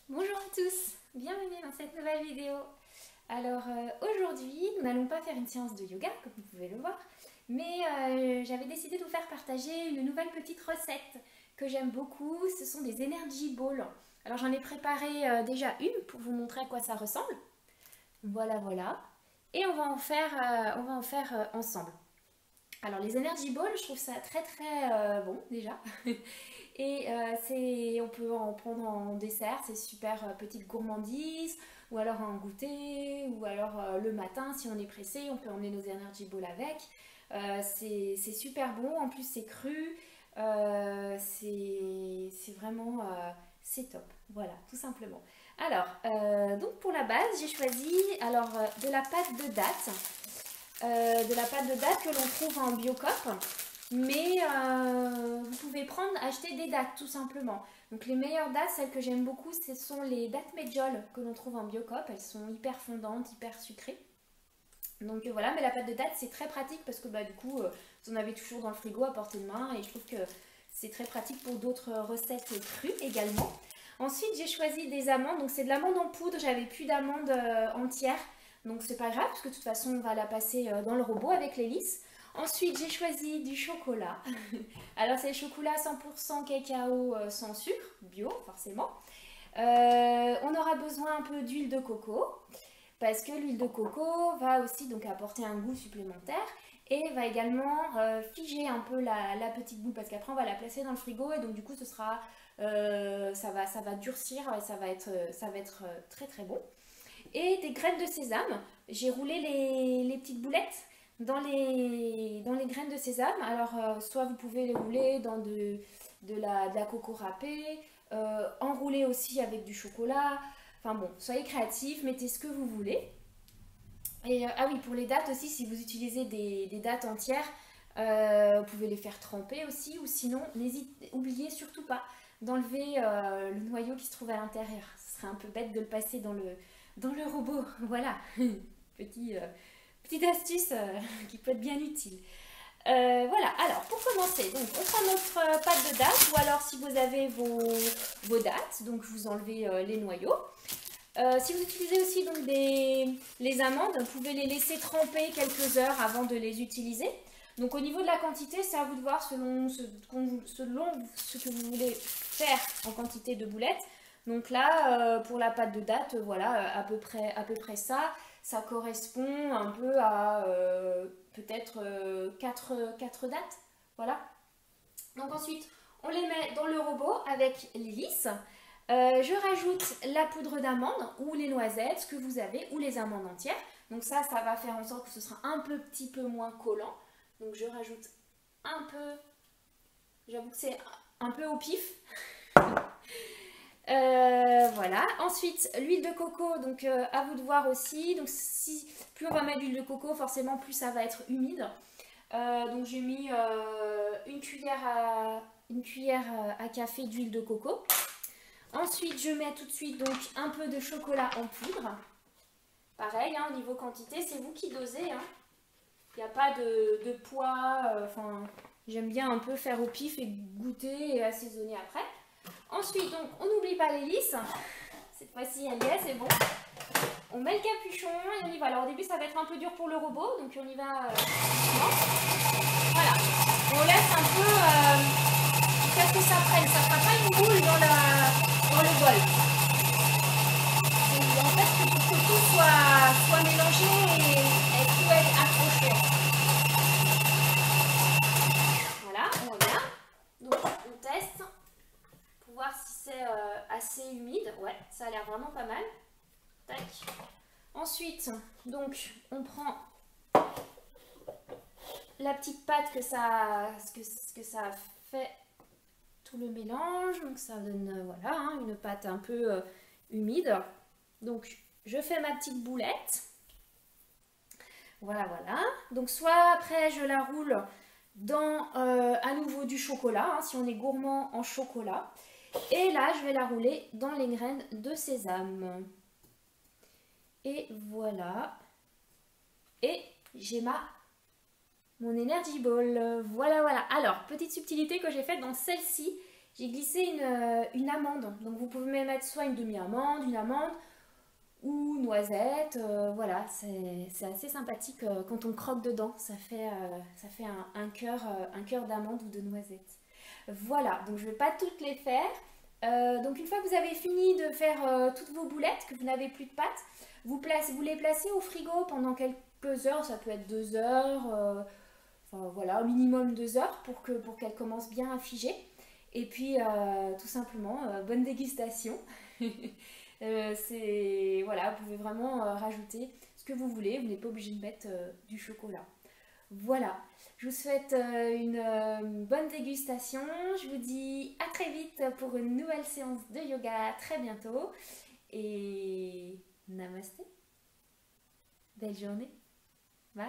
Bonjour à tous, bienvenue dans cette nouvelle vidéo. Alors aujourd'hui, nous n'allons pas faire une séance de yoga, comme vous pouvez le voir, mais j'avais décidé de vous faire partager une nouvelle petite recette que j'aime beaucoup. Ce sont des Energy Balls. Alors j'en ai préparé déjà une pour vous montrer à quoi ça ressemble. Voilà, voilà. Et on va en faire ensemble. Alors les Energy Balls, je trouve ça très très bon déjà. Et on peut en prendre en dessert, c'est super petite gourmandise, ou alors en goûter, ou alors le matin si on est pressé, on peut emmener nos Energy Balls avec. C'est super bon, en plus c'est cru, c'est vraiment c'est top, voilà, tout simplement. Alors, donc pour la base, j'ai choisi de la pâte de date, que l'on trouve en Biocoop. Mais vous pouvez acheter des dattes tout simplement. Donc les meilleures dattes, celles que j'aime beaucoup, ce sont les dattes Medjool que l'on trouve en Biocoop. Elles sont hyper fondantes, hyper sucrées. Donc voilà, mais la pâte de date c'est très pratique parce que du coup vous en avez toujours dans le frigo à portée de main et je trouve que c'est très pratique pour d'autres recettes crues également. Ensuite j'ai choisi des amandes, donc c'est de l'amande en poudre, j'avais plus d'amandes entières, donc c'est pas grave parce que de toute façon on va la passer dans le robot avec l'hélice. Ensuite j'ai choisi du chocolat, alors c'est le chocolat 100% cacao sans sucre, bio forcément. On aura besoin un peu d'huile de coco parce que l'huile de coco va aussi donc apporter un goût supplémentaire et va également figer un peu la petite boule parce qu'après on va la placer dans le frigo et donc du coup ça va durcir et ça va être très très bon. Et des graines de sésame, j'ai roulé les petites boulettes dans les graines de sésame. Alors soit vous pouvez les rouler dans de la coco râpée, enrouler aussi avec du chocolat. Enfin bon, soyez créatifs, mettez ce que vous voulez. Et ah oui, pour les dattes aussi, si vous utilisez des dattes entières, vous pouvez les faire tremper aussi, ou sinon, oubliez surtout pas d'enlever le noyau qui se trouve à l'intérieur. Ce serait un peu bête de le passer dans le robot. Voilà, Petit, petite astuce qui peut être bien utile. Voilà, alors pour commencer, donc on prend notre pâte de dattes, ou alors si vous avez vos dattes, donc vous enlevez les noyaux. Si vous utilisez aussi donc les amandes, vous pouvez les laisser tremper quelques heures avant de les utiliser. Donc au niveau de la quantité, c'est à vous de voir selon ce que vous voulez faire en quantité de boulettes. Donc là, pour la pâte de date, voilà, à peu près ça. Ça correspond un peu à peut-être 4 dates. Voilà. Donc ensuite, on les met dans le robot avec l'hélice. Je rajoute la poudre d'amande ou les noisettes, ce que vous avez, ou les amandes entières. Donc ça va faire en sorte que ce sera un petit peu moins collant. Donc je rajoute un peu, j'avoue que c'est un peu au pif. Voilà. Ensuite, l'huile de coco, donc à vous de voir aussi. Donc si plus on va mettre d'huile de coco, forcément plus ça va être humide. Donc j'ai mis une cuillère à café d'huile de coco. Ensuite, je mets tout de suite donc un peu de chocolat en poudre. Pareil, hein, au niveau quantité, c'est vous qui dosez. Hein. Il n'y a pas de poids. Enfin, j'aime bien un peu faire au pif et goûter et assaisonner après. Ensuite, donc, on n'oublie pas l'hélice. Cette fois-ci, elle y est, c'est bon. On met le capuchon et on y va. Alors au début, ça va être un peu dur pour le robot, donc on y va doucement. Voilà. On laisse un peu jusqu'à ce que ça prenne. Ça ne fera pas une boule dans le bol. En fait, pour que tout soit mélangé et tout être accroché. Voilà, on revient. Donc on teste pour voir si c'est assez humide. Ouais, ça a l'air vraiment pas mal. Tac. Ensuite, donc on prend la petite pâte que ça fait tout le mélange. Donc ça donne voilà, hein, une pâte un peu humide. Donc je fais ma petite boulette. Voilà, voilà. Donc soit après je la roule dans à nouveau du chocolat, hein, si on est gourmand en chocolat. Et là je vais la rouler dans les graines de sésame. Et voilà. Et j'ai mon Energy Ball. Voilà, voilà. Alors, petite subtilité que j'ai faite dans celle-ci, j'ai glissé une amande. Donc vous pouvez mettre soit une demi-amande, une amande ou noisette. Voilà, c'est assez sympathique quand on croque dedans. Ça fait un cœur d'amande ou de noisette. Voilà, donc je ne vais pas toutes les faire. Donc une fois que vous avez fini de faire toutes vos boulettes, que vous n'avez plus de pâte, vous les placez au frigo pendant quelques heures, ça peut être 2 heures, enfin voilà, au minimum 2 heures pour qu'elles commencent bien à figer. Et puis tout simplement, bonne dégustation. Voilà, vous pouvez vraiment rajouter ce que vous voulez, vous n'êtes pas obligé de mettre du chocolat. Voilà, je vous souhaite une bonne dégustation. Je vous dis à très vite pour une nouvelle séance de yoga très bientôt. Et namasté. Belle journée. Bye.